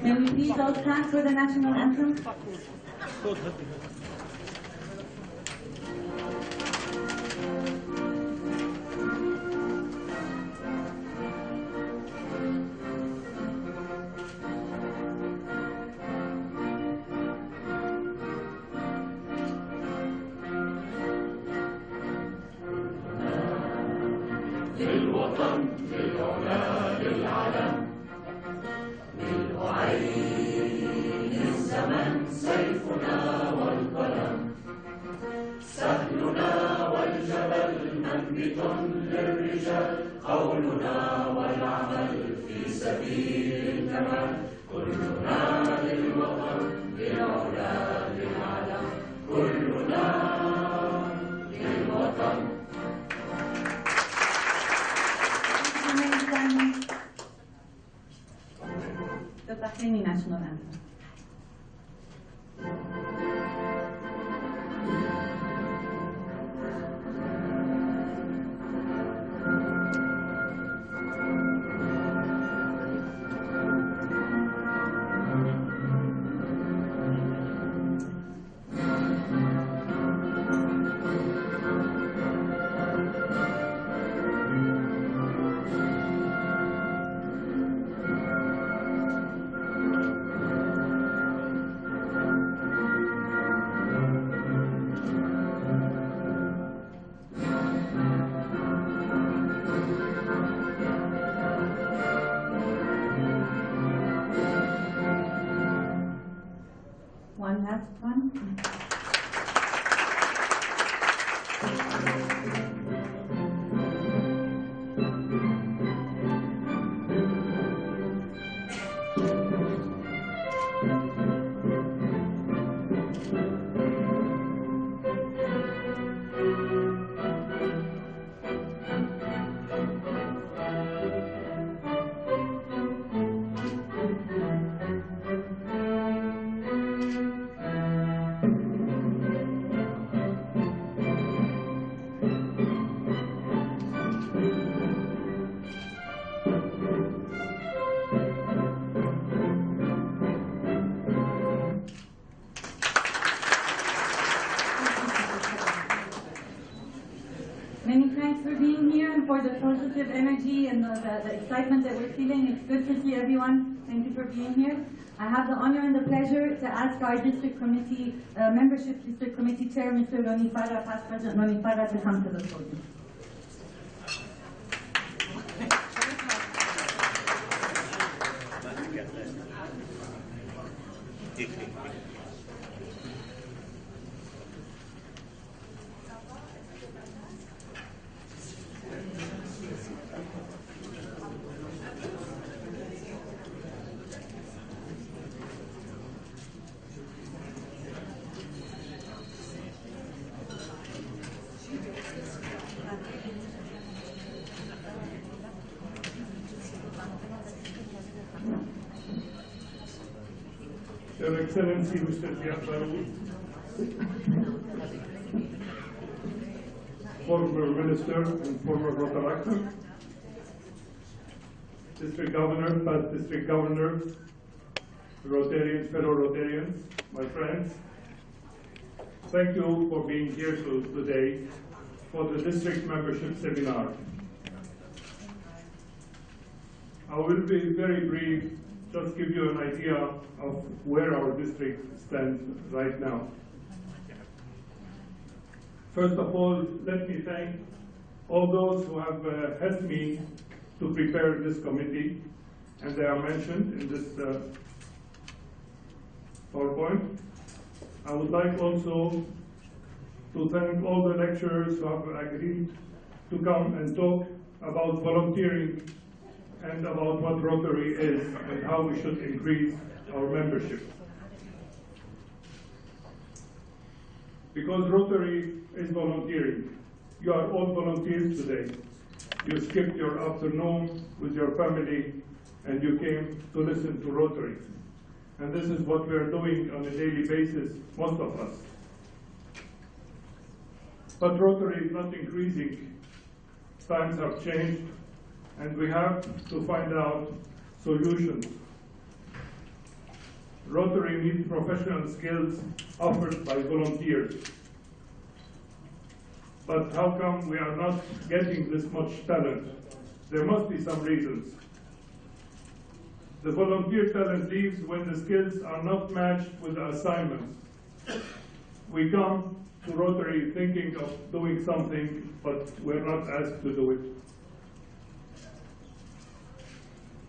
May we please all stand for the national anthem? للوطن للعلا للعلم ملء عين الزمن سيفنا والقلم سهلنا والجبل منبت للرجال قولنا والعمل في سبيل الكمال كلنا للوطن للعلا للعلم كلنا للوطن. The Bahraini national anthem. One last one. Many thanks for being here and for the positive energy and the excitement that we're feeling. It's good to see everyone. Thank you for being here. I have the honor and the pleasure to ask our district committee, membership district committee chair, Mr. Roni Farah, past president Roni Farah, to come to the podium. Your Excellency, Mr. Diafaru, former Minister and former Rotary, District Governor, past District Governor, Rotarians, fellow Rotarians, my friends, thank you for being here today for the district membership seminar. I will be very brief, just give you an idea of where our district stands right now. First of all, let me thank all those who have helped me to prepare this committee, and they are mentioned in this PowerPoint. I would like also to thank all the lecturers who have agreed to come and talk about volunteering and about what Rotary is and how we should increase our membership. Because Rotary is volunteering. You are all volunteers today. You skipped your afternoon with your family and you came to listen to Rotary. And this is what we're doing on a daily basis, most of us. But Rotary is not increasing. Times have changed, and we have to find out solutions. Rotary needs professional skills offered by volunteers. But how come we are not getting this much talent? There must be some reasons. The volunteer talent leaves when the skills are not matched with the assignments. We come to Rotary thinking of doing something, but we're not asked to do it.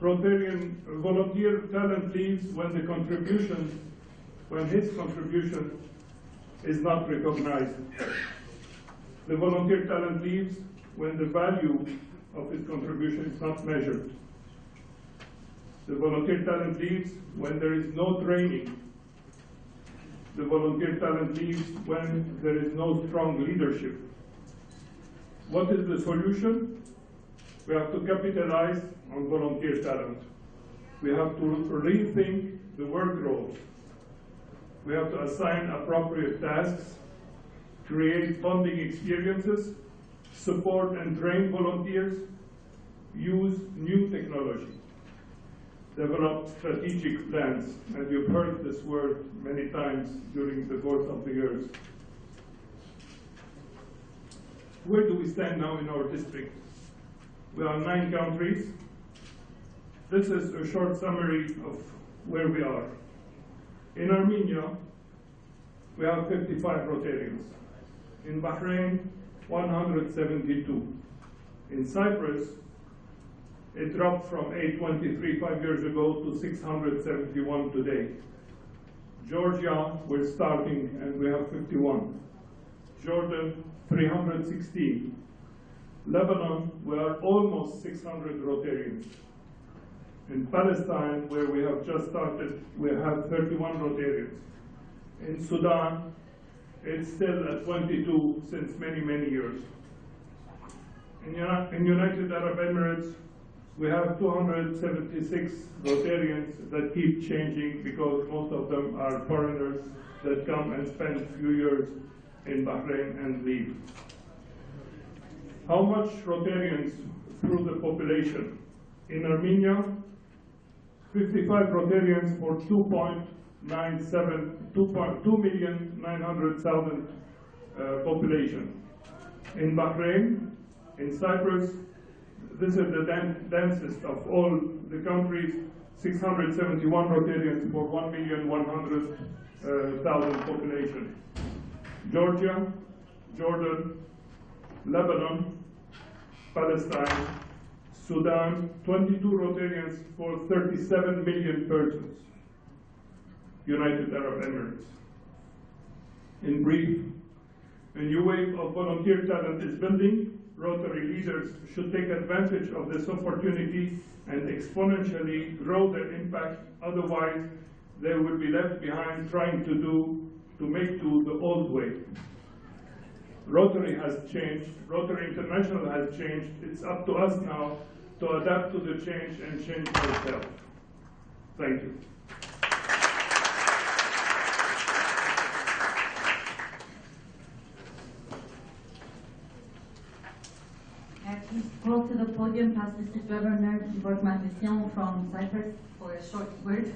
Rotarian volunteer talent leaves when his contribution is not recognized. The volunteer talent leaves when the value of his contribution is not measured. The volunteer talent leaves when there is no training. The volunteer talent leaves when there is no strong leadership. What is the solution? We have to capitalize on volunteer talent. We have to rethink the work roles. We have to assign appropriate tasks, create bonding experiences, support and train volunteers, use new technology, develop strategic plans, and you've heard this word many times during the course of the years. Where do we stand now in our district? We are 9 countries. This is a short summary of where we are. In Armenia, we have 55 Rotarians. In Bahrain, 172. In Cyprus, it dropped from 823 5 years ago to 671 today. Georgia, we're starting and we have 51. Jordan, 316. Lebanon, we are almost 600 Rotarians. In Palestine, where we have just started, we have 31 Rotarians. In Sudan, it's still at 22 since many, many years. In United Arab Emirates, we have 276 Rotarians that keep changing because most of them are foreigners that come and spend a few years in Bahrain and leave. How much Rotarians through the population? In Armenia, 55 Rotarians for 2,900,000 population. In Bahrain, in Cyprus, this is the densest of all the countries, 671 Rotarians for 1,100,000 population. Georgia, Jordan, Lebanon, Palestine, Sudan, 22 Rotarians for 37 million persons. United Arab Emirates. In brief, a new wave of volunteer talent is building. Rotary leaders should take advantage of this opportunity and exponentially grow their impact. Otherwise, they will be left behind trying to make the old way. Rotary has changed. Rotary International has changed. It's up to us now to adapt to the change and change ourselves. Thank you. Please call to the podium past District Governor George Matissyan from Cyprus for a short word.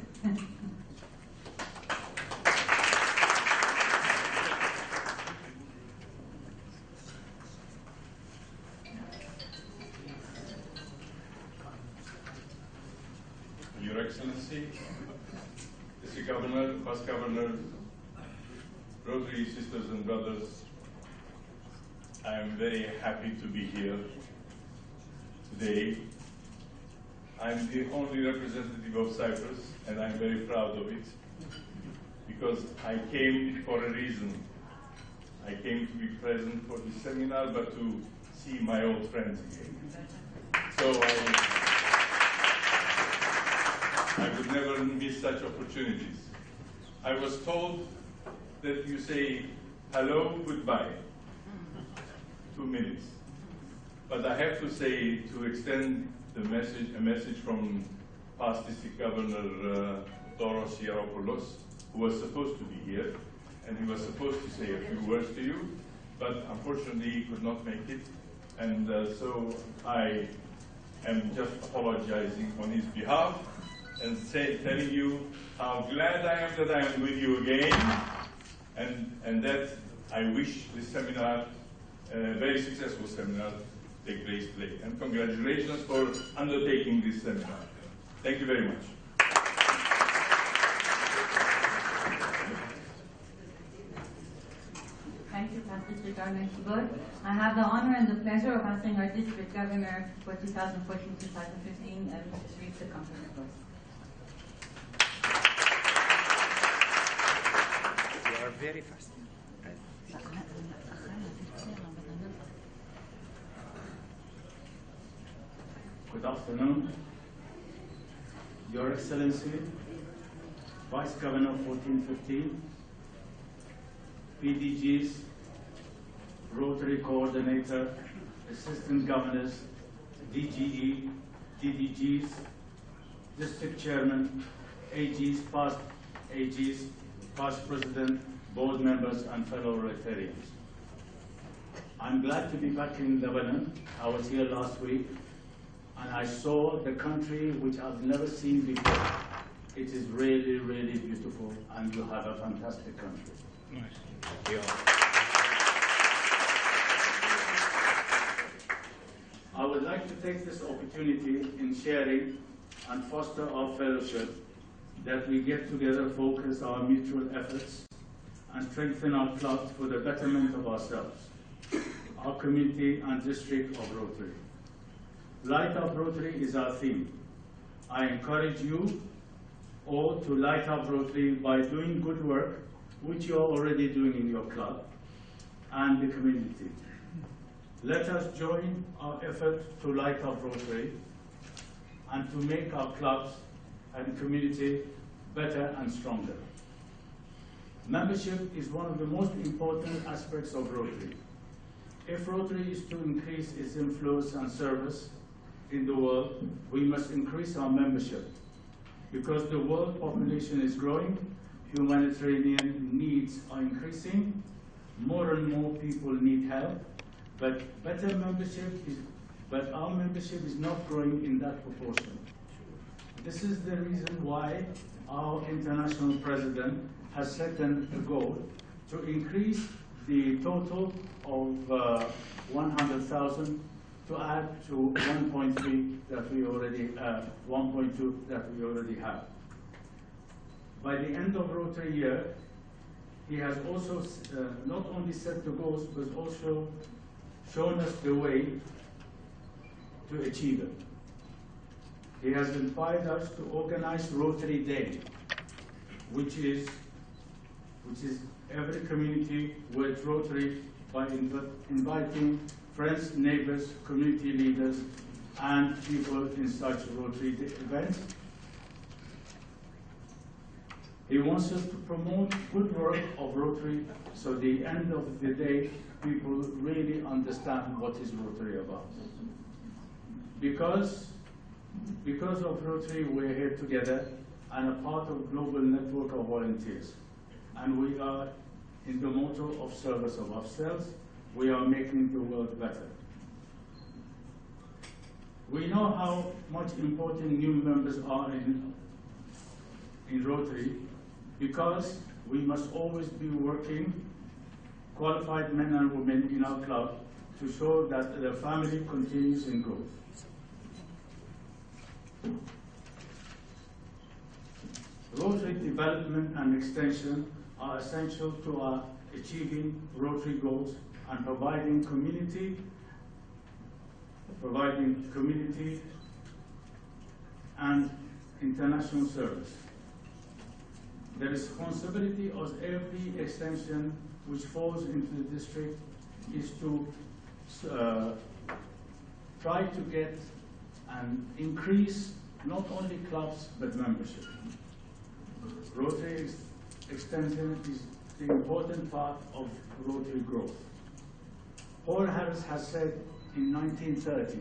Your Excellency, District Governor, Past Governor, Rotary sisters and brothers, I am very happy to be here today. I'm the only representative of Cyprus, and I'm very proud of it, because I came for a reason. I came to be present for this seminar, but to see my old friends again. So I would never miss such opportunities. I was told that you say hello, goodbye, 2 minutes. But I have to say, to extend the message, a message from past District Governor Doros Sieropoulos, who was supposed to be here, and he was supposed to say a few words to you, but unfortunately he could not make it, and so I am just apologizing on his behalf and telling you how glad I am that I am with you again, and that I wish this seminar, a very successful seminar, take place today. And congratulations for undertaking this seminar. Thank you very much. Thank you, Pastor Srigar Shibur. I have the honor and the pleasure of asking our district governor for 2014-2015, Mr. Sharif, to come to the floor. You are very fast. Good afternoon, Your Excellency, Vice Governor 1415, PDGs, Rotary Coordinator, Assistant Governors, DGE, DDGs, District Chairman, AGs, past President, Board Members, and fellow Rotarians. I'm glad to be back in Lebanon. I was here last week, and I saw the country which I've never seen before. It is really, really beautiful, and you have a fantastic country. Nice. Thank you. I would like to take this opportunity in sharing and foster our fellowship, that we get together, focus our mutual efforts, and strengthen our clubs for the betterment of ourselves, our community and district of Rotary. Light Up Rotary is our theme. I encourage you all to light up Rotary by doing good work, which you are already doing in your club and the community. Let us join our effort to light up Rotary and to make our clubs and community better and stronger. Membership is one of the most important aspects of Rotary. If Rotary is to increase its influence and service in the world, we must increase our membership. Because the world population is growing, humanitarian needs are increasing, more and more people need help, but our membership is not growing in that proportion. This is the reason why our international president has set a goal to increase the total of 100,000 to add to 1.3 that we already 1.2 that we already have. By the end of Rotary year, he has also not only set the goals, but also shown us the way to achieve it. He has inspired us to organize Rotary Day, which is every community with Rotary, by inviting friends, neighbors, community leaders, and people in such Rotary events. He wants us to promote good work of Rotary, so at the end of the day, people really understand what is Rotary about. Because of Rotary, we're here together and a part of global network of volunteers. And we are in the motto of service of ourselves. We are making the world better. We know how much important new members are in Rotary, because we must always be working, qualified men and women in our club, to show that the family continues in growth. Rotary development and extension are essential to our achieving Rotary goals and providing community and international service. The responsibility of every extension which falls into the district is to try to get and increase not only clubs but membership. Rotary extension is the important part of Rotary growth. Paul Harris has said in 1930,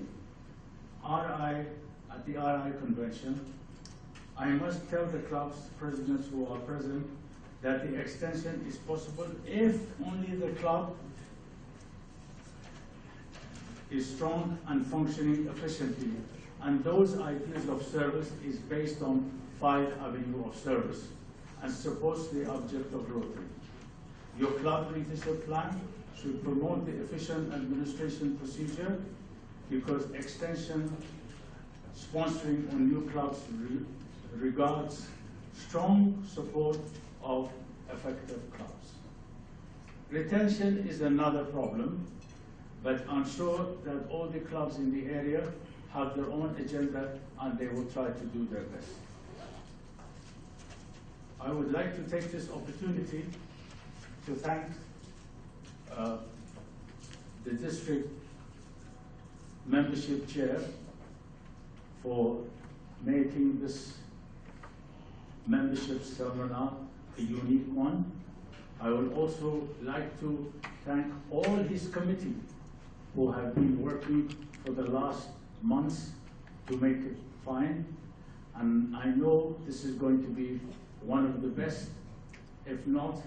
at the RI convention, I must tell the club's presidents who are present that the extension is possible if only the club is strong and functioning efficiently. And those ideas of service is based on 5 avenues of service and supports the object of Rotary. Your club leadership plan should promote the efficient administration procedure because extension sponsoring on new clubs regards strong support of effective clubs. Retention is another problem, but I'm sure that all the clubs in the area have their own agenda and they will try to do their best. I would like to take this opportunity to thank the district membership chair for making this membership seminar a unique one. I would also like to thank all his committee who have been working for the last months to make it fine. And I know this is going to be one of the best, if not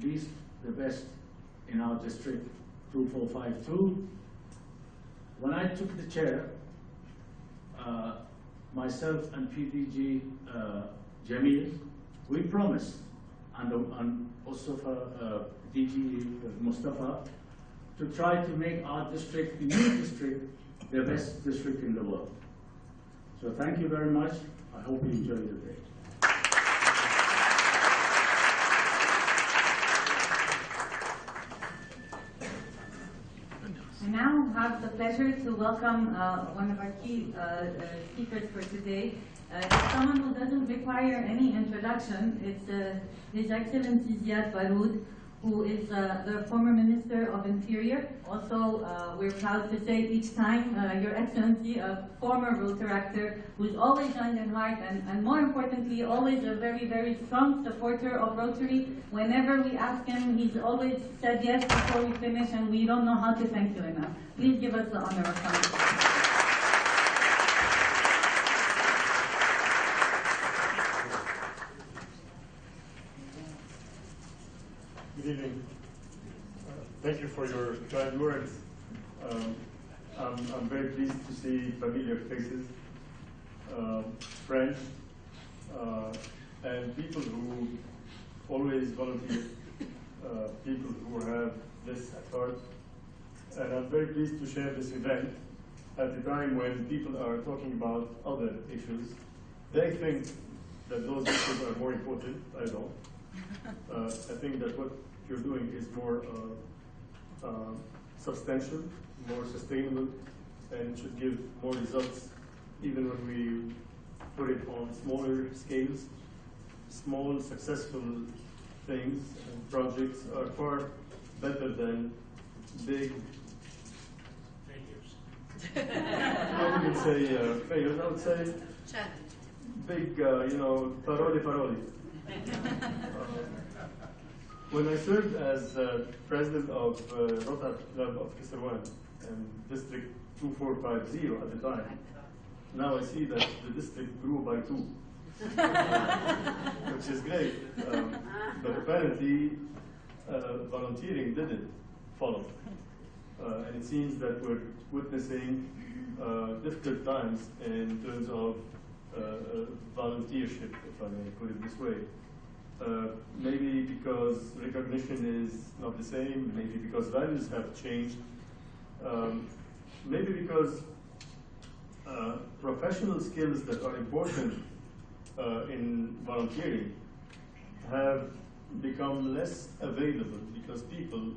least the best in our district, 2452. When I took the chair, myself and PDG Jamil, we promised, and also for DG Mustafa, to try to make our district, the new district, the best district in the world. So thank you very much. I hope you enjoy the day. I now have the pleasure to welcome one of our key speakers for today. Someone who doesn't require any introduction. It's His Excellency Ziad Baroud, who is the former Minister of Interior. Also, we're proud to say each time, Your Excellency, a former Rotaractor who's always joined in heart and more importantly, always a very, very strong supporter of Rotary. Whenever we ask him, he's always said yes before we finish, and we don't know how to thank you enough. Please give us the honor of coming. Good evening. Thank you for your kind words. I'm very pleased to see familiar faces, friends, and people who always volunteer, people who have this at heart. And I'm very pleased to share this event at a time when people are talking about other issues. They think that those issues are more important. I don't. I think that what you're doing is more substantial, more sustainable, and should give more results even when we put it on smaller scales. Small, successful things and projects are far better than big failures. I wouldn't say failures, I would say big, paroli. When I served as president of Rotary Club of Kisarwan and District 2450 at the time, now I see that the district grew by 2, which is great. But apparently, volunteering didn't follow. And it seems that we're witnessing difficult times in terms of volunteership, if I may put it this way. Maybe because recognition is not the same, maybe because values have changed, maybe because professional skills that are important in volunteering have become less available because people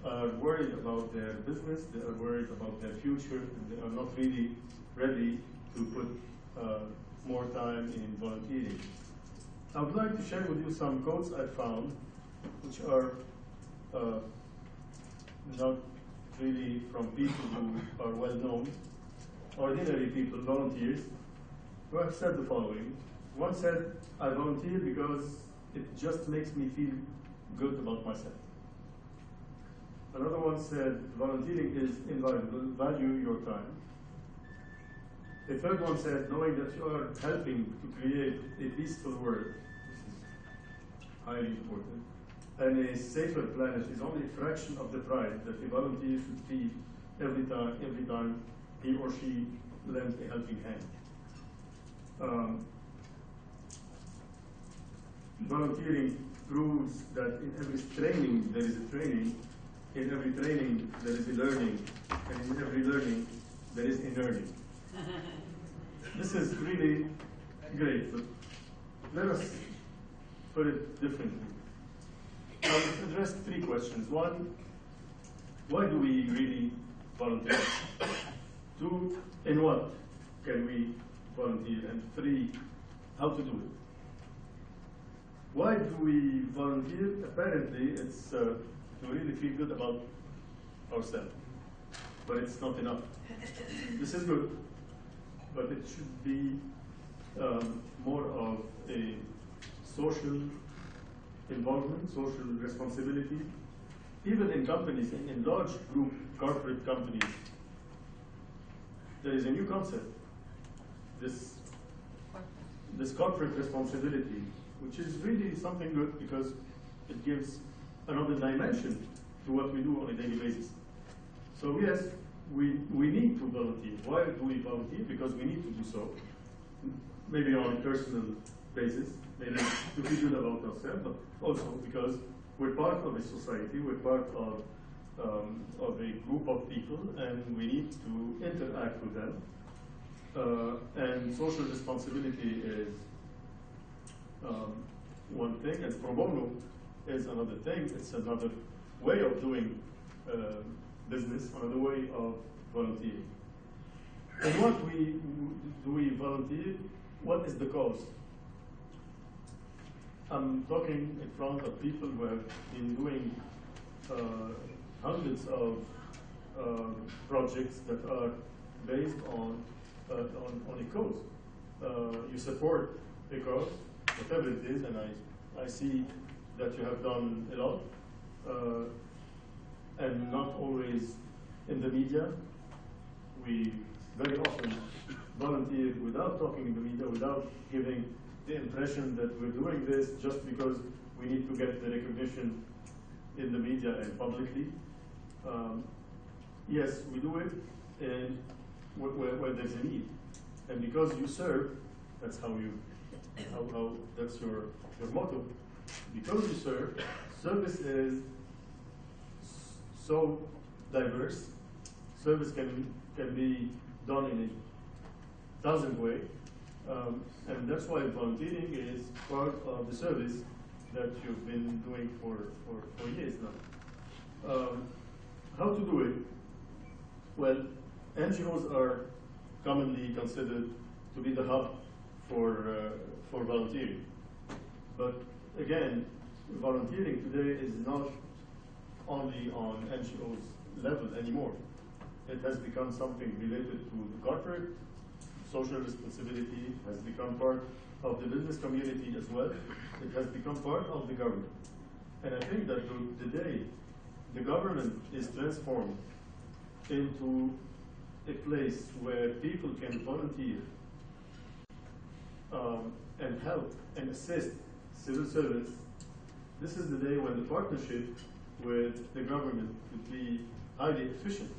are worried about their business, they are worried about their future, and they are not really ready to put more time in volunteering. I would like to share with you some quotes I found, which are not really from people who are well known, ordinary people, volunteers, who have said the following. One said, I volunteer because it just makes me feel good about myself. Another one said, volunteering is invaluable, value your time. The third one said, knowing that you are helping to create a peaceful world, this is highly important, and a safer planet is only a fraction of the pride that a volunteer should feel every time he or she lends a helping hand. Volunteering proves that in every training there is a training, in every training there is a learning, and in every learning there is a learning. This is really great, but let us put it differently. I'll address three questions. One, why do we really volunteer? Two, in what can we volunteer? And three, how to do it. Why do we volunteer? Apparently, it's to really feel good about ourselves. But it's not enough. This is good, but it should be more of a social involvement, social responsibility. Even in companies, in large group corporate companies, there is a new concept, this corporate responsibility, which is really something good because it gives another dimension to what we do on a daily basis. So yes, we need to volunteer. Why do we volunteer? Because we need to do so. Maybe on a personal basis, maybe to feel good about ourselves, but also because we're part of a society, we're part of a group of people, and we need to interact with them. And social responsibility is one thing, and pro bono is another thing. It's another way of doing business, another way of volunteering. And what do we volunteer? What is the cause? I'm talking in front of people who have been doing hundreds of projects that are based on a cause. You support a cause, whatever it is, and I see that you have done a lot, and not always in the media. We very often volunteer without talking in the media, without giving the impression that we're doing this just because we need to get the recognition in the media and publicly. Yes, we do it and where there's a need. And because you serve, that's how that's your motto. Because you serve, service is so diverse. Service can be done in 1,000 ways. And that's why volunteering is part of the service that you've been doing for years now. How to do it? Well, NGOs are commonly considered to be the hub for volunteering. But again, volunteering today is not only on NGOs level anymore. It has become something related to the corporate. Social responsibility has become part of the business community as well. It has become part of the government. And I think that today, the government is transformed into a place where people can volunteer and help and assist civil service. This is the day when the partnership with the government would be highly efficient.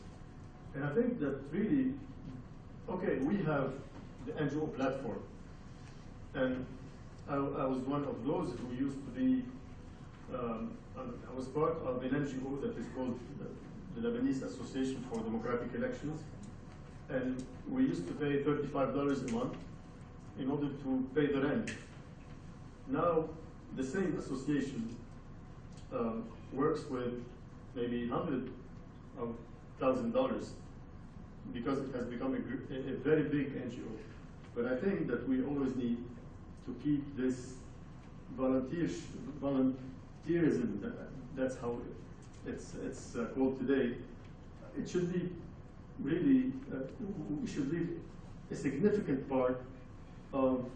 And I think that really, okay, we have the NGO platform. And I was one of those who used to be, I was part of an NGO that is called the Lebanese Association for Democratic Elections. And we used to pay $35 a month in order to pay the rent. Now, the same association works with maybe $100,000 because it has become a very big NGO. But I think that we always need to keep this volunteerism, that's how it's called today. It should be really, we should leave a significant part of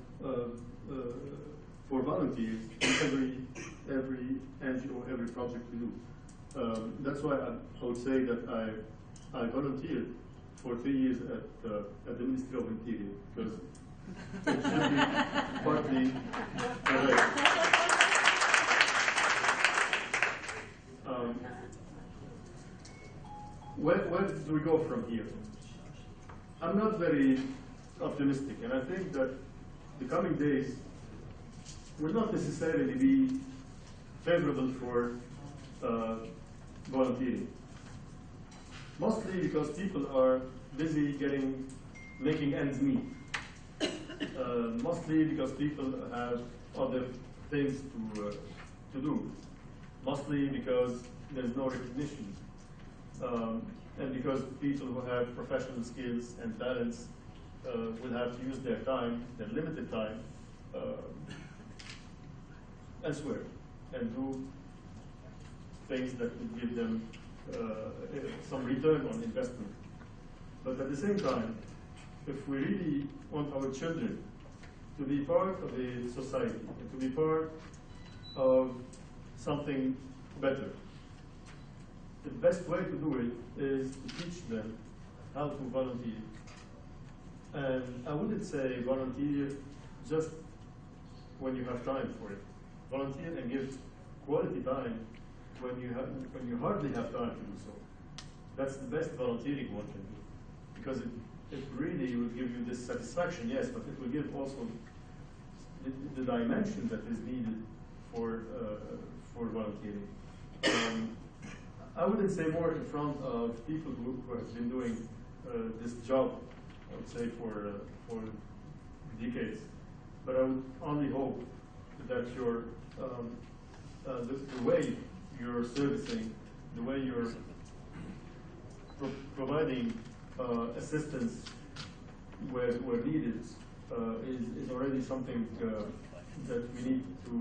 for volunteers in every NGO, every project we do. That's why I would say that I volunteer for 3 years at the Ministry of Interior, because it should be partly correct. Where do we go from here? I'm not very optimistic, and I think that the coming days will not necessarily be favorable for volunteering. Mostly because people are busy making ends meet. Mostly because people have other things to do. Mostly because there's no recognition. And because people who have professional skills and talents will have to use their time, their limited time, elsewhere, and do things that would give them some return on investment. But at the same time, if we really want our children to be part of a society, and to be part of something better, the best way to do it is to teach them how to volunteer. And I wouldn't say volunteer just when you have time for it. Volunteer and give quality time when you hardly have time to do so. That's the best volunteering one can do, because it really will give you this satisfaction, yes, but it will give also the dimension that is needed for volunteering. I wouldn't say more in front of people who have been doing this job, I would say, for decades. But I would only hope that the way you're servicing, the way you're providing assistance where needed is already something that we need to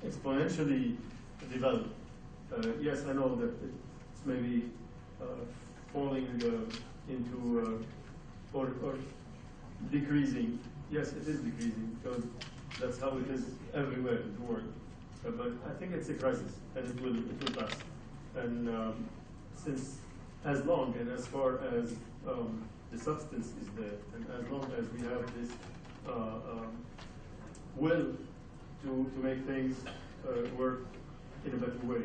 exponentially develop. Yes, I know that it's maybe falling into or decreasing. Yes, it is decreasing because that's how it is everywhere in the world. But I think it's a crisis, and it will pass. And since as long and as far as the substance is there, and as long as we have this will to make things work in a better way,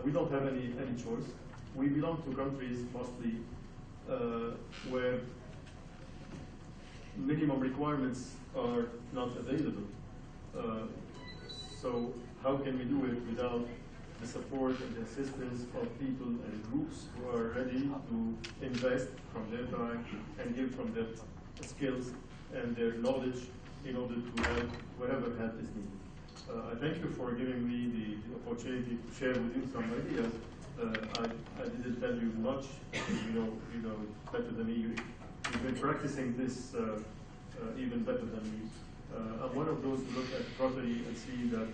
we don't have any choice. We belong to countries mostly where minimum requirements are not available. So how can we do it without the support and the assistance of people and groups who are ready to invest from their time and give from their skills and their knowledge in order to help wherever help is needed. I thank you for giving me the opportunity to share with you some ideas. I didn't tell you much. You know better than me. You've been practicing this even better than me. I'm one of those who look at Rotary and see that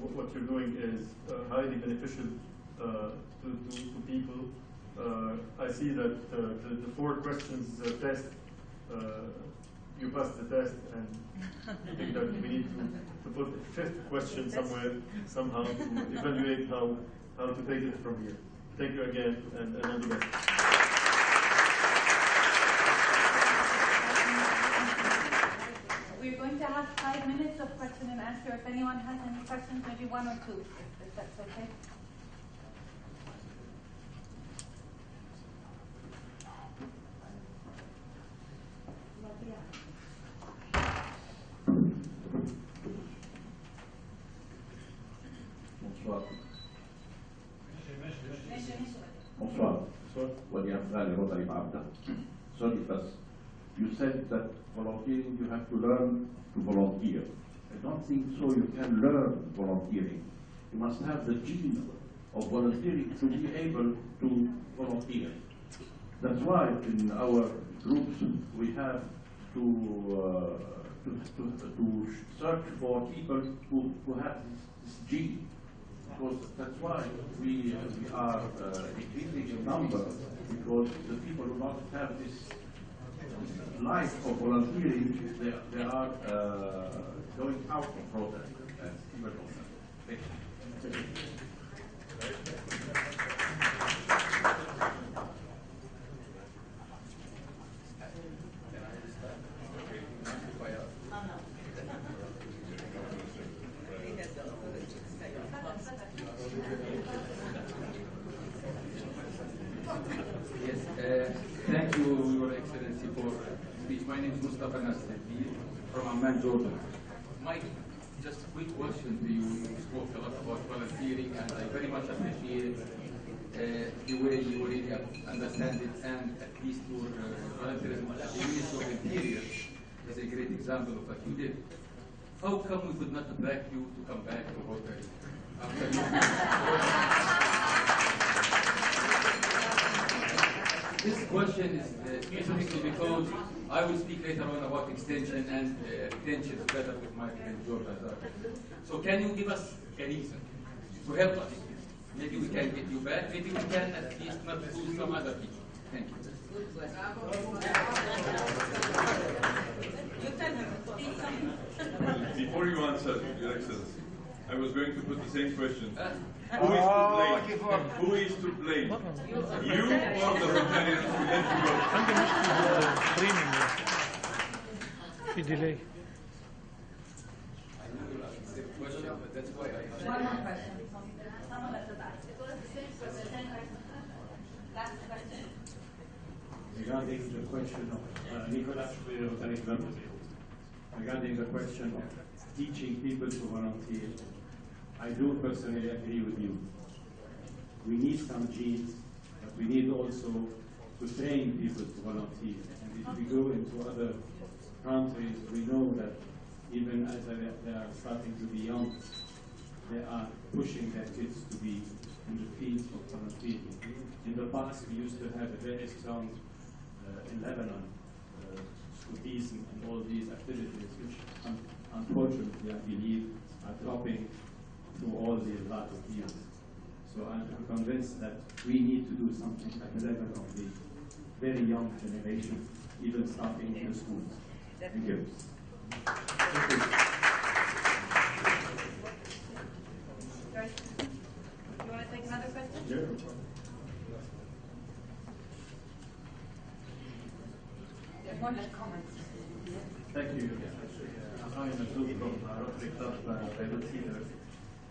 what you're doing is highly beneficial to people. I see that the 4 questions test, you passed the test, and I think that we need to put a 5th question somewhere, somehow, to evaluate how to take it from here. Thank you again, and all the best. We're going to have 5 minutes of question and answer. If anyone has any questions, maybe 1 or 2, if that's okay. Bonsoir. Bonsoir. Wadi Afghani, Rotary District. Sorry, but you said that volunteering, you have to learn to volunteer. I don't think so. You can learn volunteering. You must have the gene of volunteering to be able to volunteer. That's why in our groups we have to search for people who have this gene. Because that's why we are increasing in number, because the people who not have this life of volunteering, they are going out of Rotary and people don't have. Thank you. Excellency, for speech. My name is Mustafa Nasser from Amman, Jordan. Mike, just a quick question to you. You spoke a lot about volunteering, and I very much appreciate the way you already understand it, and at least your volunteerism at the Ministry of Interior is a great example of what you did. How come we could not attract you to come back to Rotary? This question is specifically because I will speak later on about extension and retention together with my friend George Azar. So can you give us a reason to help us? Maybe we can get you back, maybe we can at least not lose some other people. Thank you. Before you answer, Your Excellency, I was going to put the same question. Who is to blame? Who is to blame? You or the Rotarians who let you go? عندي مشكلة بالتريننج في ديلي. One more question. Regarding the question of Nicolas, regarding the question of teaching people to volunteer, I do personally agree with you. We need some genes, but we need also to train people to volunteer. And if we go into other countries, we know that even as they are starting to be young, they are pushing their kids to be in the field of volunteering. In the past, we used to have a very strong in Lebanon, Scoutism and all these activities, which unfortunately I believe are dropping through all these last years. So I'm convinced that we need to do something at the level of the very young generation, even starting in the schools. Thank you. Thank you. You want to take another question? Yeah. There's more just comments. Thank you. I'm Masoud from Rotary Club Beirut Cedars.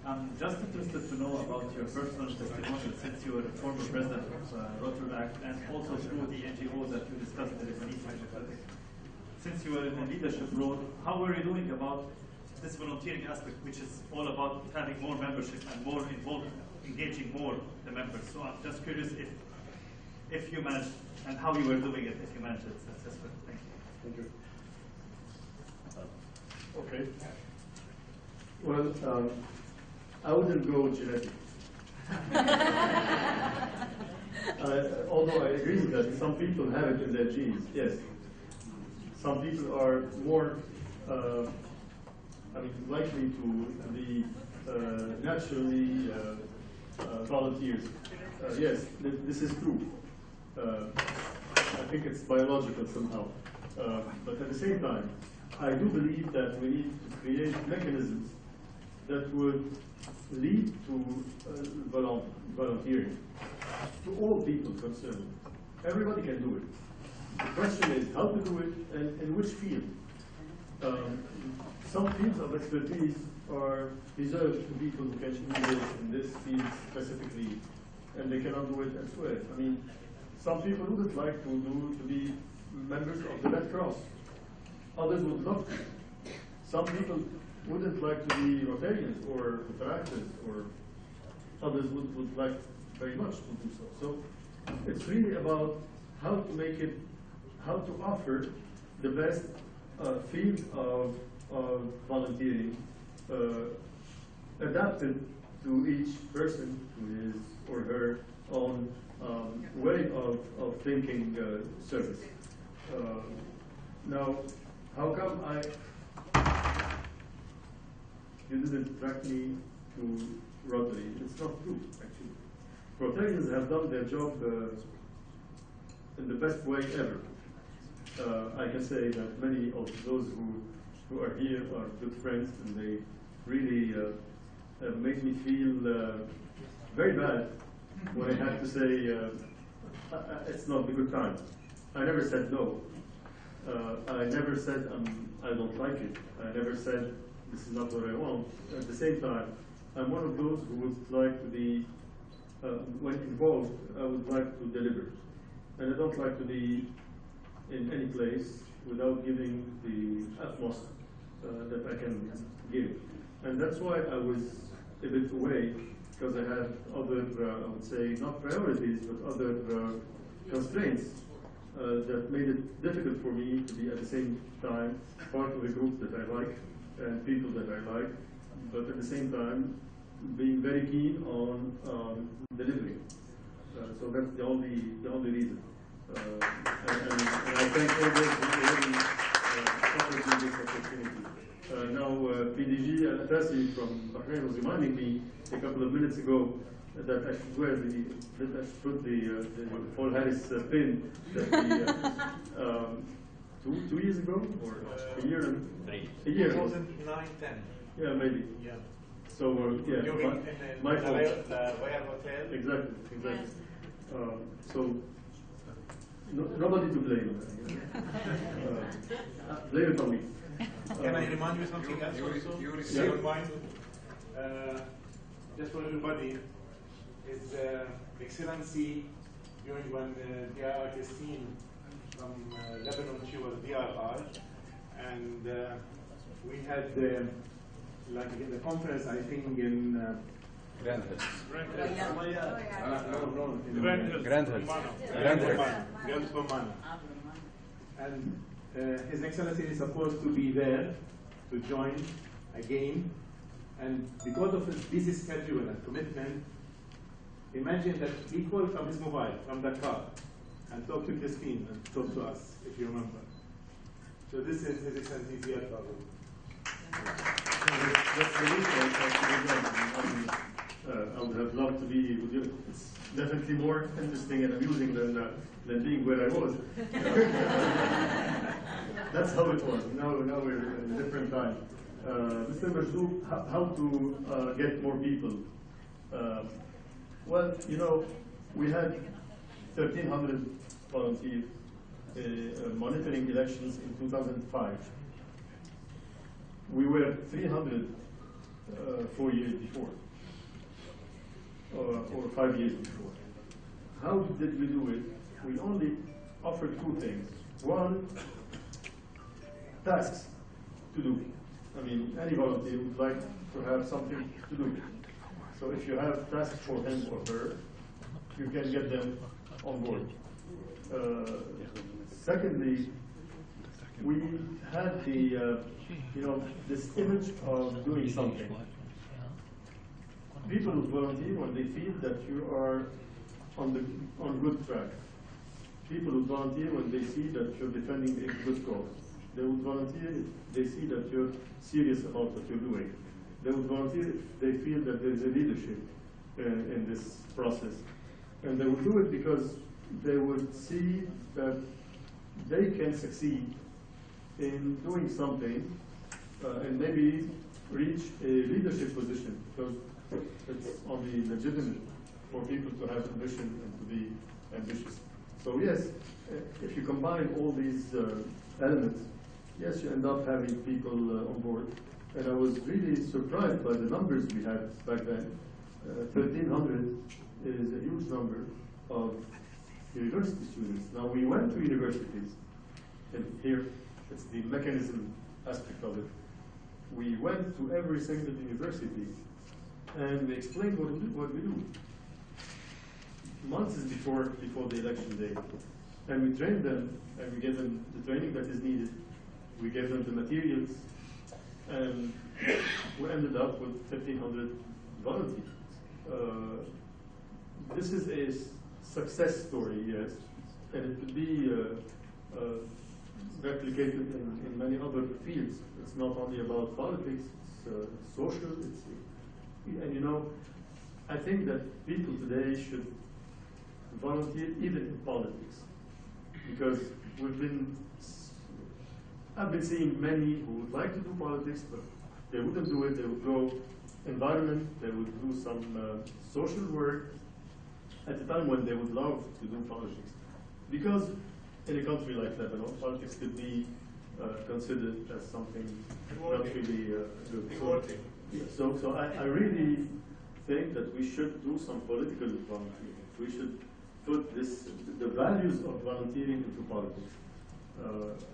I'm just interested to know about your personal testimonial since you were a former president of Rotary Act and also through the NGO that you discussed, the Lebanese Democratic. Since you were in a leadership role, how were you doing about this volunteering aspect, which is all about having more membership and more involvement, engaging more the members? So I'm just curious if you managed and how you were doing it, if you managed it successfully. Thank you. Okay. Well, I wouldn't go genetic. Although I agree that some people have it in their genes, yes. Some people are more, likely to be naturally volunteers. Yes, this is true. I think it's biological somehow. But at the same time, I do believe that we need to create mechanisms that would lead to volunteering to all people concerned. Everybody can do it. The question is how to do it and in which field. Some fields of expertise are reserved to people who can engage in this field specifically, and they cannot do it elsewhere. I mean, some people wouldn't like to be members of the Red Cross. Others would love to. Some people wouldn't like to be Rotarians or Rotaractors, or others would like very much to do so. So it's really about how to make it, how to offer the best field of volunteering adapted to each person to his or her own way of thinking service. Now, how come you didn't track me to Rotary? It's not true, actually. Rotarians have done their job in the best way ever. I can say that many of those who are here are good friends, and they really make me feel very bad when I have to say it's not a good time. I never said no. I never said I don't like it. I never said this is not what I want. At the same time, I'm one of those who would like to be, when involved, I would like to deliver. And I don't like to be in any place without giving the utmost that I can give. And that's why I was a bit away, because I had other, I would say, not priorities, but other constraints that made it difficult for me to be at the same time part of a group that I like and people that I like, but at the same time being very keen on delivering. So that's the only reason. And I thank all those who really offered me this opportunity. Now, PDG Al-Atasi from Bahrain was reminding me a couple of minutes ago that I should wear that I should put the Paul Harris pin that we, 2 years ago, or a year and a year. 2009, 10. Yeah, maybe. Yeah. So yeah, You mean in my the fault. Royal Hotel? Exactly. So nobody to blame. Blame it on me. Can I remind you something else also? You If you don't mind? Just for everybody, His Excellency, during when DRR Christine from Lebanon, she was DRR, and we had like in the conference, I think in Grand Hills. Grand Hills. And His Excellency is supposed to be there to join again, and because of his busy schedule and commitment, imagine that he called from his mobile, from the car, and talked to Christine and talked to us, if you remember. So this is His Excellency's year travel. That's the reason I would have loved to be with you. It's definitely more interesting and amusing than being where I was. That's how it was. Now we're in a different time. Mr. Marzouk, how to get more people? Well, you know, we had 1,300 volunteers monitoring elections in 2005. We were 300 4 years before, or 5 years before. How did we do it? We only offered two things. One, tasks to do. I mean, any volunteer would like to have something to do. So if you have tasks for him or her, you can get them on board. Secondly, we had the, this image of doing something. People would volunteer when they feel that you are on good track. People would volunteer when they see that you're defending a good cause. They would volunteer if they see that you're serious about what you're doing. They would volunteer if they feel that there is a leadership in this process. And they would do it because they would see that they can succeed in doing something and maybe reach a leadership position, because it's only legitimate for people to have ambition and to be ambitious. So yes, if you combine all these elements, yes, you end up having people on board. And I was really surprised by the numbers we had back then. 1,300 is a huge number of university students. Now, we went to universities, and here it's the mechanism aspect of it. We went to every single university, and we explained what we do. Months before the election day. And we trained them, and we gave them the training that is needed. We gave them the materials, and we ended up with 1,500 volunteers. This is a success story, yes, and it could be replicated in many other fields. It's not only about politics, it's social, and I think that people today should volunteer even in politics, because I've been seeing many who would like to do politics, but they wouldn't do it. They would go environment, they would do some social work at a time when they would love to do politics. Because in a country like Lebanon, politics could be considered as something not really good. So I really think that we should do some political volunteering. We should put the values of volunteering into politics.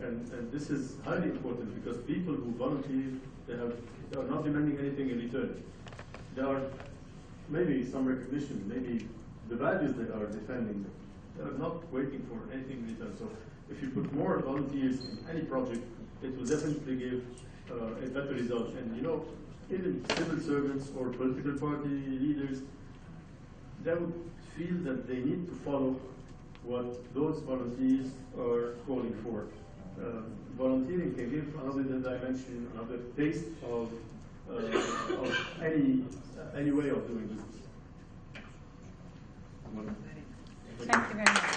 And this is highly important because people who volunteer, they are not demanding anything in return. There are maybe some recognition, maybe the values they are defending. They are not waiting for anything in return. So if you put more volunteers in any project, it will definitely give a better result. And you know, even civil servants or political party leaders, they would feel that they need to follow what those volunteers are calling for. Volunteering can give another dimension, another taste of any way of doing business. Thank you very much.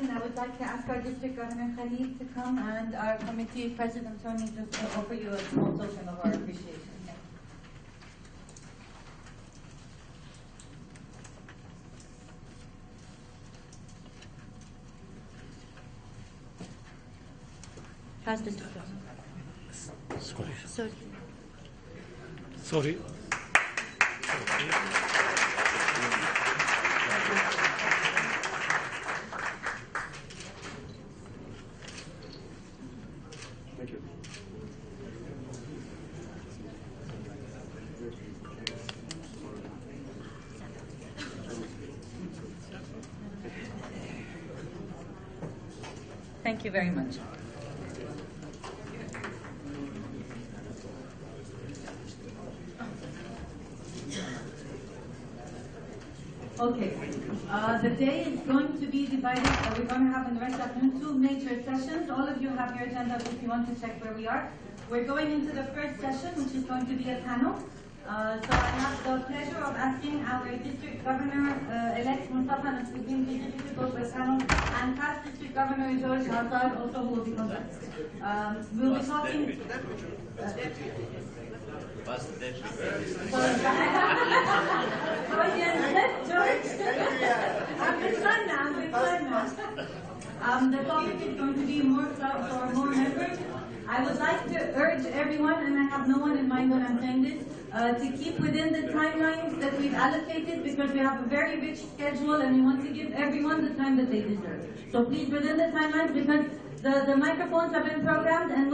I would like to ask our District Governor Khalid to come and our committee President Tony just to offer you a small token of our appreciation. Past District Governor. Sorry. Thank you. Thank you very much. Okay, the day is going to be divided. We're going to have in the rest of the afternoon 2 major sessions. All of you have your agenda if you want to check where we are. We're going into the first session, which is going to be a panel. So I have the pleasure of asking our District Governor-elect Mustafa Nasruddin to go to the panel, and past District Governor George Hazar also who will be conducting. We'll be talking... The topic is going to be more clubs or more members. I would like to urge everyone, and I have no one in mind when I'm saying this, to keep within the timelines that we've allocated because we have a very rich schedule and we want to give everyone the time that they deserve. So please within the timelines because the microphones have been programmed and